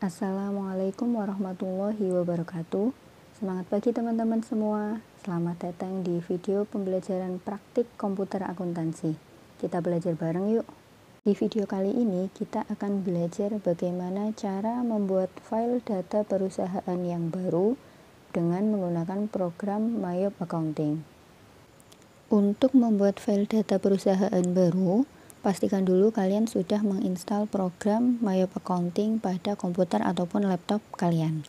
Assalamualaikum warahmatullahi wabarakatuh. Semangat pagi teman-teman semua. Selamat datang di video pembelajaran praktik komputer akuntansi. Kita belajar bareng yuk. Di video kali ini kita akan belajar bagaimana cara membuat file data perusahaan yang baru dengan menggunakan program Mayop Accounting. Untuk membuat file data perusahaan baru, pastikan dulu kalian sudah menginstal program Mayop Accounting pada komputer ataupun laptop kalian.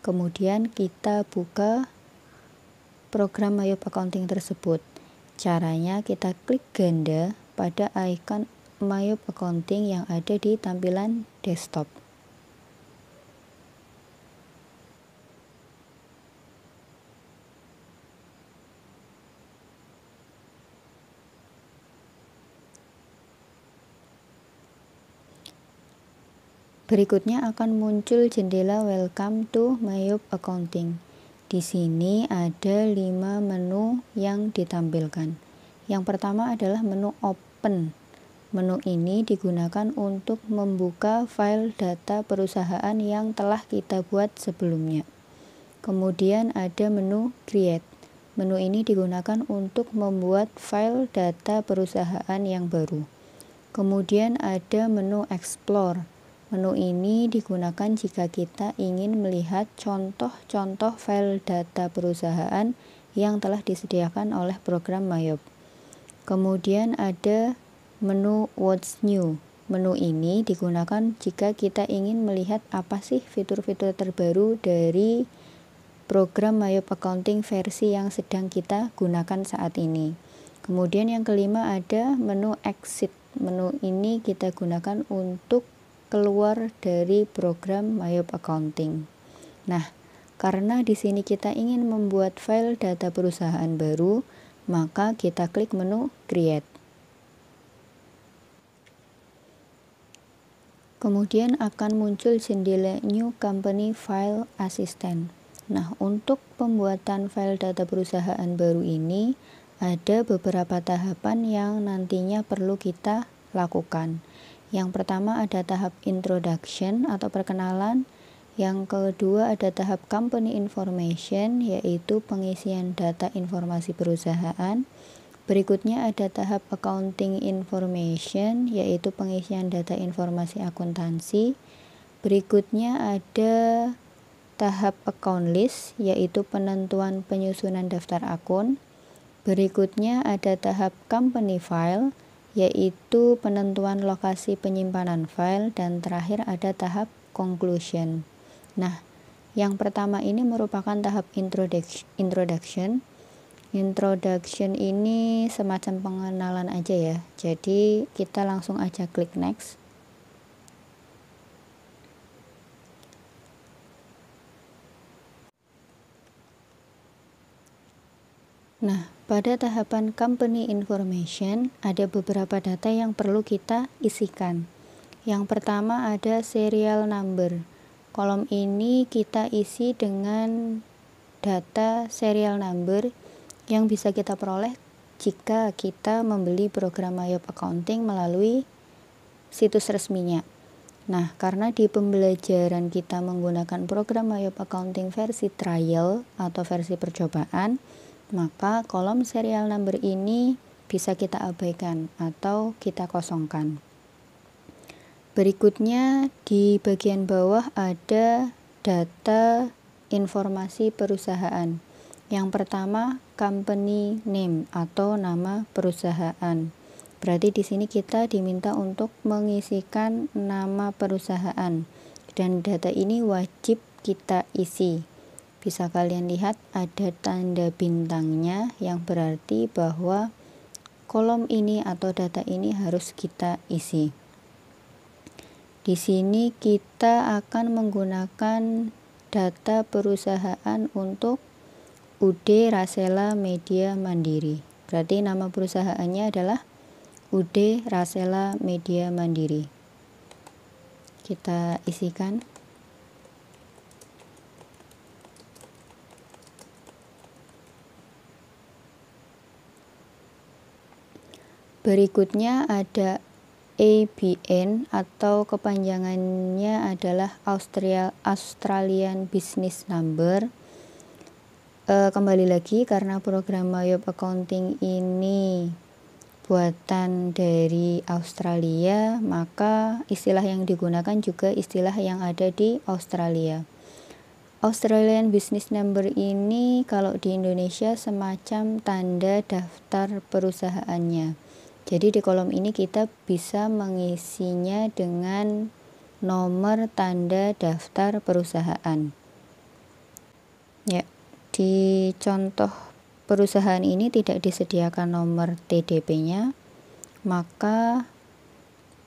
Kemudian kita buka program Mayop Accounting tersebut. Caranya kita klik ganda pada icon Mayop Accounting yang ada di tampilan desktop. Berikutnya akan muncul jendela Welcome to Mayop Accounting. Di sini ada 5 menu yang ditampilkan. Yang pertama adalah menu Open. Menu ini digunakan untuk membuka file data perusahaan yang telah kita buat sebelumnya. Kemudian ada menu Create. Menu ini digunakan untuk membuat file data perusahaan yang baru. Kemudian ada menu Explore. Menu ini digunakan jika kita ingin melihat contoh-contoh file data perusahaan yang telah disediakan oleh program Mayop. Kemudian ada menu What's New. Menu ini digunakan jika kita ingin melihat apa sih fitur-fitur terbaru dari program Mayop Accounting versi yang sedang kita gunakan saat ini. Kemudian yang kelima ada menu Exit. Menu ini kita gunakan untuk keluar dari program Mayop Accounting. Nah, karena di sini kita ingin membuat file data perusahaan baru, maka kita klik menu Create. Kemudian akan muncul jendela New Company File Assistant. Nah, untuk pembuatan file data perusahaan baru ini ada beberapa tahapan yang nantinya perlu kita lakukan. Yang pertama ada tahap introduction atau perkenalan. Yang kedua ada tahap company information, yaitu pengisian data informasi perusahaan. Berikutnya ada tahap accounting information, yaitu pengisian data informasi akuntansi. Berikutnya ada tahap account list, yaitu penentuan penyusunan daftar akun. Berikutnya ada tahap company file, yaitu penentuan lokasi penyimpanan file, dan terakhir ada tahap conclusion. Nah, yang pertama ini merupakan tahap introduction. Introduction ini semacam pengenalan aja ya. Jadi kita langsung aja klik next. Nah, pada tahapan company information ada beberapa data yang perlu kita isikan. Yang pertama ada serial number. Kolom ini kita isi dengan data serial number yang bisa kita peroleh jika kita membeli program Mayop Accounting melalui situs resminya. Nah, karena di pembelajaran kita menggunakan program Mayop Accounting versi trial atau versi percobaan, maka kolom serial number ini bisa kita abaikan atau kita kosongkan. Berikutnya di bagian bawah ada data informasi perusahaan. Yang pertama company name atau nama perusahaan. Berarti di sini kita diminta untuk mengisikan nama perusahaan dan data ini wajib kita isi. Bisa kalian lihat ada tanda bintangnya yang berarti bahwa kolom ini atau data ini harus kita isi. Di sini kita akan menggunakan data perusahaan untuk UD Rasela Media Mandiri. Berarti nama perusahaannya adalah UD Rasela Media Mandiri. Kita isikan. Berikutnya ada ABN atau kepanjangannya adalah Australian Business Number. Kembali lagi, karena program Mayop Accounting ini buatan dari Australia, maka istilah yang digunakan juga istilah yang ada di Australia. Australian Business Number ini kalau di Indonesia semacam tanda daftar perusahaannya. Jadi di kolom ini kita bisa mengisinya dengan nomor tanda daftar perusahaan. Ya, di contoh perusahaan ini tidak disediakan nomor TDP-nya, maka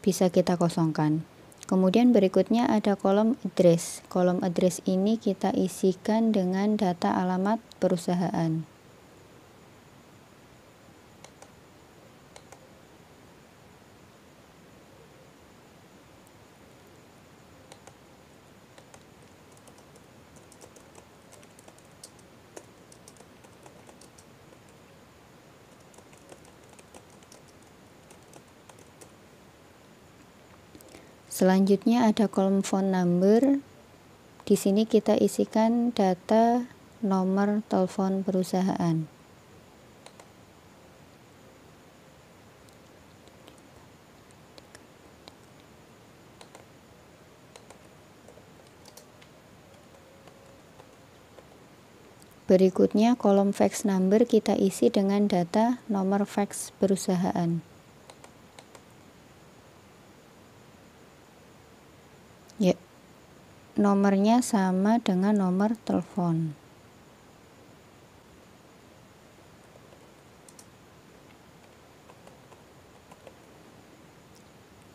bisa kita kosongkan. Kemudian berikutnya ada kolom address. Kolom address ini kita isikan dengan data alamat perusahaan. Selanjutnya ada kolom phone number. Di sini kita isikan data nomor telepon perusahaan. Berikutnya kolom fax number kita isi dengan data nomor fax perusahaan. Ya, nomornya sama dengan nomor telepon.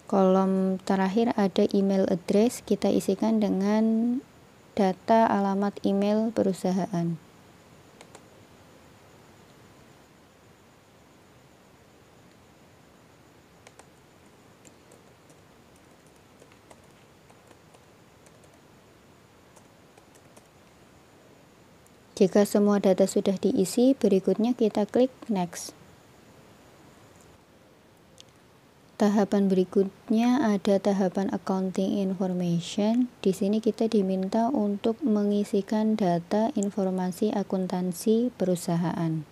Kolom terakhir ada email address, kita isikan dengan data alamat email perusahaan. Jika semua data sudah diisi, berikutnya kita klik next. Tahapan berikutnya ada tahapan accounting information. Di sini kita diminta untuk mengisikan data informasi akuntansi perusahaan.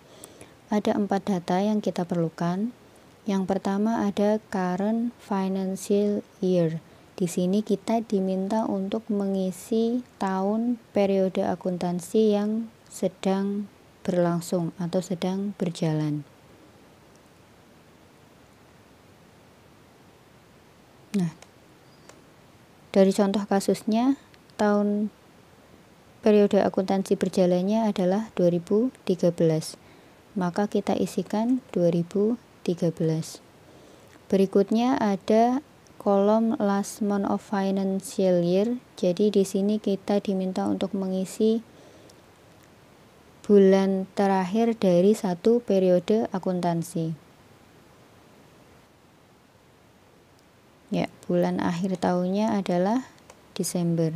Ada 4 data yang kita perlukan. Yang pertama ada current financial year. Di sini kita diminta untuk mengisi tahun periode akuntansi yang sedang berlangsung atau sedang berjalan. Nah, dari contoh kasusnya, tahun periode akuntansi berjalannya adalah 2013. Maka kita isikan 2013. Berikutnya ada kolom last month of financial year. Jadi di sini kita diminta untuk mengisi bulan terakhir dari satu periode akuntansi. Ya, bulan akhir tahunnya adalah Desember.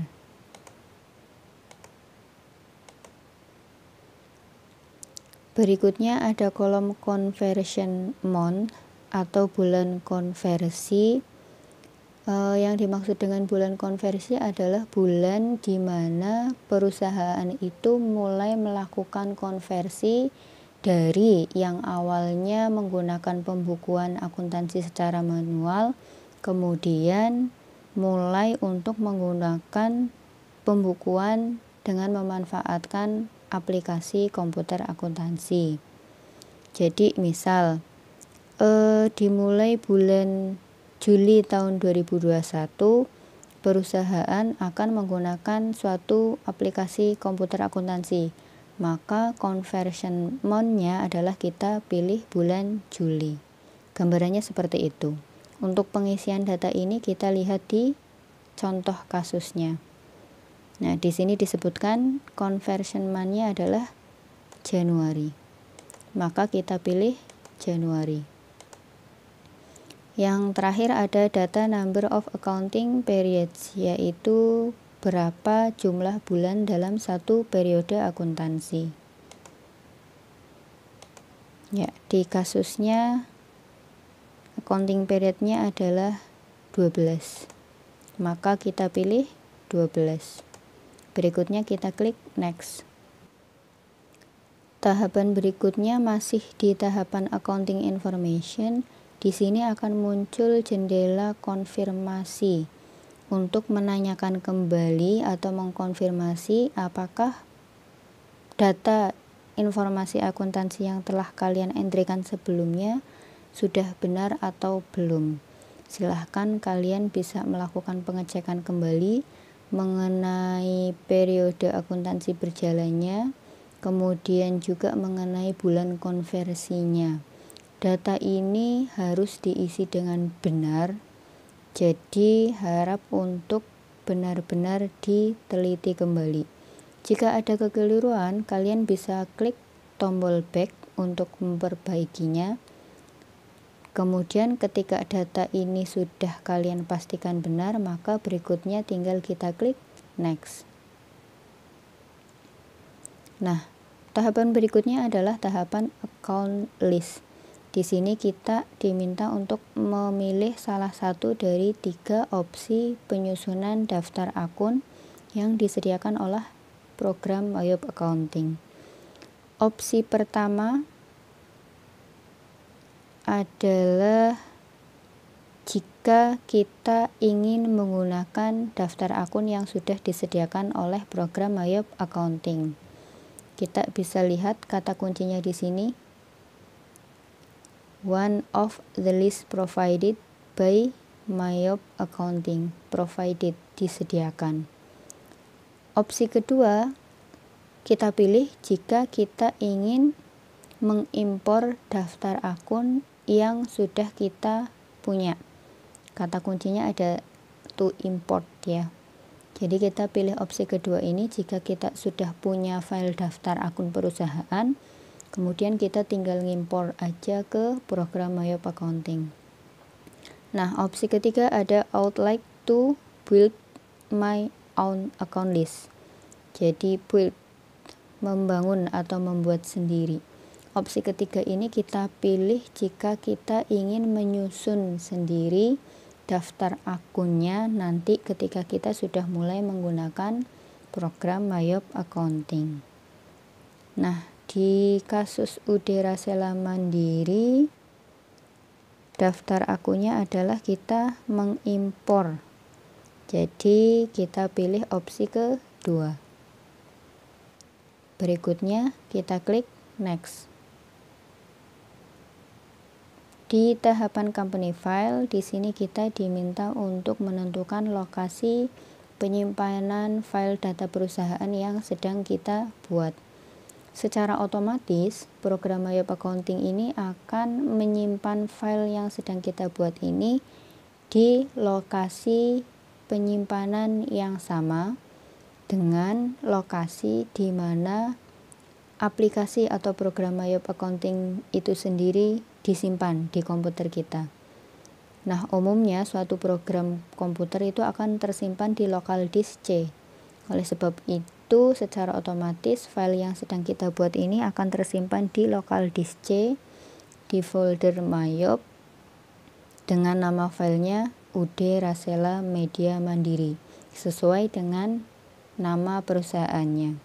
Berikutnya ada kolom conversion month atau bulan konversi. Yang dimaksud dengan bulan konversi adalah bulan di mana perusahaan itu mulai melakukan konversi dari yang awalnya menggunakan pembukuan akuntansi secara manual, kemudian mulai untuk menggunakan pembukuan dengan memanfaatkan aplikasi komputer akuntansi. Jadi misal dimulai bulan Juli tahun 2021, perusahaan akan menggunakan suatu aplikasi komputer akuntansi. Maka conversion month-nya adalah kita pilih bulan Juli. Gambarannya seperti itu. Untuk pengisian data ini kita lihat di contoh kasusnya. Nah, di sini disebutkan conversion month-nya adalah Januari. Maka kita pilih Januari. Yang terakhir ada data number of accounting periods, yaitu berapa jumlah bulan dalam satu periode akuntansi. Ya, di kasusnya counting periodnya adalah 12. Maka kita pilih 12. Berikutnya kita klik next. Tahapan berikutnya masih di tahapan accounting information. Di sini akan muncul jendela konfirmasi untuk menanyakan kembali atau mengkonfirmasi apakah data informasi akuntansi yang telah kalian entrykan sebelumnya sudah benar atau belum. Silahkan kalian bisa melakukan pengecekan kembali mengenai periode akuntansi berjalannya, kemudian juga mengenai bulan konversinya. Data ini harus diisi dengan benar, jadi harap untuk benar-benar diteliti kembali. Jika ada kekeliruan, kalian bisa klik tombol back untuk memperbaikinya. Kemudian ketika data ini sudah kalian pastikan benar, maka berikutnya tinggal kita klik next. Nah, tahapan berikutnya adalah tahapan account list. Di sini kita diminta untuk memilih salah satu dari 3 opsi penyusunan daftar akun yang disediakan oleh program Mayop Accounting. Opsi pertama adalah jika kita ingin menggunakan daftar akun yang sudah disediakan oleh program Mayop Accounting. Kita bisa lihat kata kuncinya di sini. One of the list provided by Mayop Accounting. Provided, disediakan. Opsi kedua, kita pilih jika kita ingin mengimpor daftar akun yang sudah kita punya. Kata kuncinya ada to import ya. Jadi kita pilih opsi kedua ini jika kita sudah punya file daftar akun perusahaan, kemudian kita tinggal ngimpor aja ke program Mayop Accounting. Nah, opsi ketiga ada I would like to build my own account list. Jadi build, membangun atau membuat sendiri. Opsi ketiga ini kita pilih jika kita ingin menyusun sendiri daftar akunnya nanti ketika kita sudah mulai menggunakan program Mayop Accounting. Nah, di kasus UD Rasela Mandiri, daftar akunnya adalah kita mengimpor. Jadi kita pilih opsi kedua. Berikutnya kita klik next. Di tahapan company file, di sini kita diminta untuk menentukan lokasi penyimpanan file data perusahaan yang sedang kita buat. Secara otomatis, program Mayop Accounting ini akan menyimpan file yang sedang kita buat ini di lokasi penyimpanan yang sama dengan lokasi di mana aplikasi atau program Mayop Accounting itu sendiri disimpan di komputer kita. Nah, umumnya suatu program komputer itu akan tersimpan di local disk C. Oleh sebab itu, secara otomatis file yang sedang kita buat ini akan tersimpan di local disk C di folder Mayop dengan nama filenya UD Rasela Media Mandiri sesuai dengan nama perusahaannya.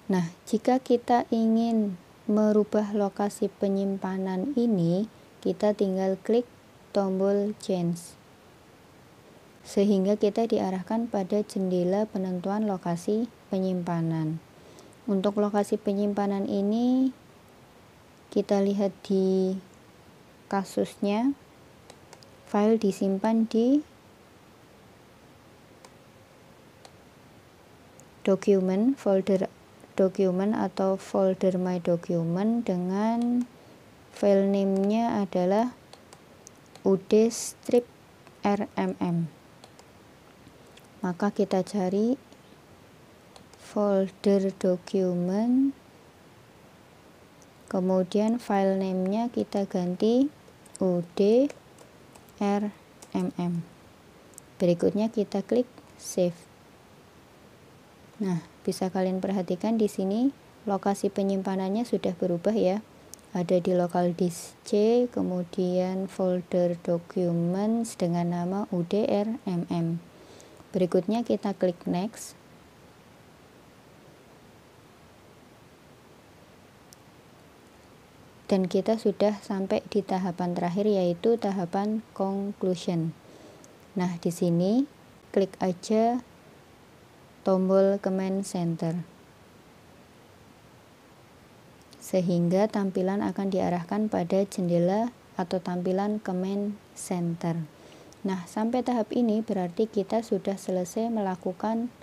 Nah, jika kita ingin merubah lokasi penyimpanan ini, kita tinggal klik tombol change sehingga kita diarahkan pada jendela penentuan lokasi penyimpanan. Untuk lokasi penyimpanan ini kita lihat di kasusnya, file disimpan di dokumen, folder dokumen atau folder my document dengan file name-nya adalah ud-rmm. Maka kita cari folder dokumen, kemudian file name-nya kita ganti ud-rmm. Berikutnya kita klik save. Nah, bisa kalian perhatikan di sini lokasi penyimpanannya sudah berubah ya. ada di local disk C, kemudian folder documents dengan nama udr/mm. Berikutnya kita klik next. Dan kita sudah sampai di tahapan terakhir, yaitu tahapan conclusion. Nah, di sini klik aja tombol command center, sehingga tampilan akan diarahkan pada jendela atau tampilan command center. Nah, sampai tahap ini berarti kita sudah selesai melakukan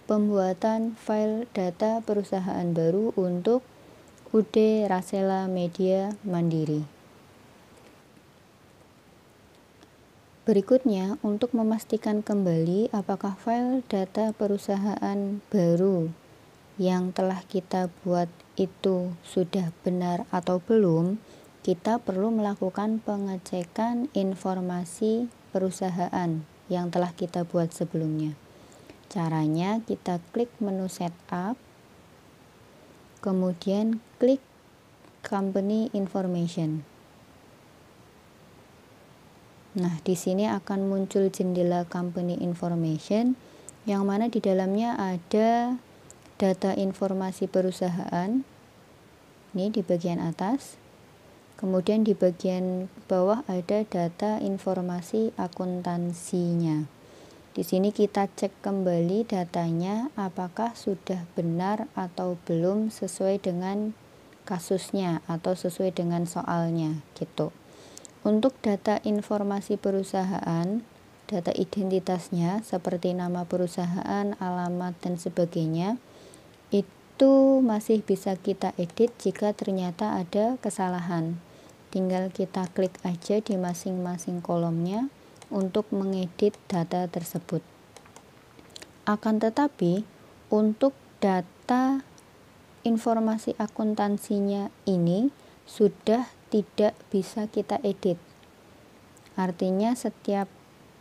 pembuatan file data perusahaan baru untuk UD Rasela Media Mandiri. Berikutnya, untuk memastikan kembali apakah file data perusahaan baru yang telah kita buat itu sudah benar atau belum, kita perlu melakukan pengecekan informasi perusahaan yang telah kita buat sebelumnya. Caranya, kita klik menu setup, kemudian klik company information. Nah, di sini akan muncul jendela company information yang mana di dalamnya ada data informasi perusahaan. Ini di bagian atas. Kemudian di bagian bawah ada data informasi akuntansinya. Di sini kita cek kembali datanya apakah sudah benar atau belum sesuai dengan kasusnya atau sesuai dengan soalnya gitu. Untuk data informasi perusahaan, data identitasnya seperti nama perusahaan, alamat dan sebagainya, itu masih bisa kita edit jika ternyata ada kesalahan. Tinggal kita klik aja di masing-masing kolomnya untuk mengedit data tersebut. Akan tetapi, untuk data informasi akuntansinya ini sudah tidak bisa kita edit. Artinya setiap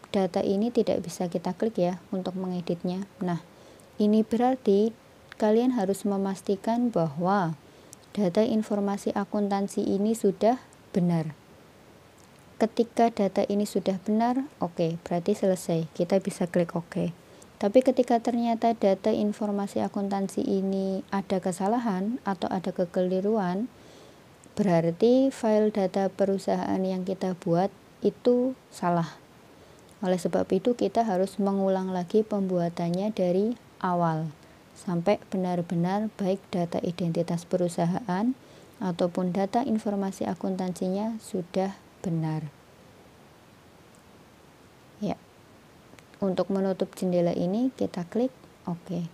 data ini tidak bisa kita klik ya untuk mengeditnya. Nah, ini berarti kalian harus memastikan bahwa data informasi akuntansi ini sudah benar. Ketika data ini sudah benar, oke, berarti selesai. Kita bisa klik oke. Tapi ketika ternyata data informasi akuntansi ini ada kesalahan atau ada kekeliruan, berarti file data perusahaan yang kita buat itu salah. Oleh sebab itu kita harus mengulang lagi pembuatannya dari awal sampai benar-benar baik data identitas perusahaan ataupun data informasi akuntansinya sudah benar. Ya. Untuk menutup jendela ini kita klik oke.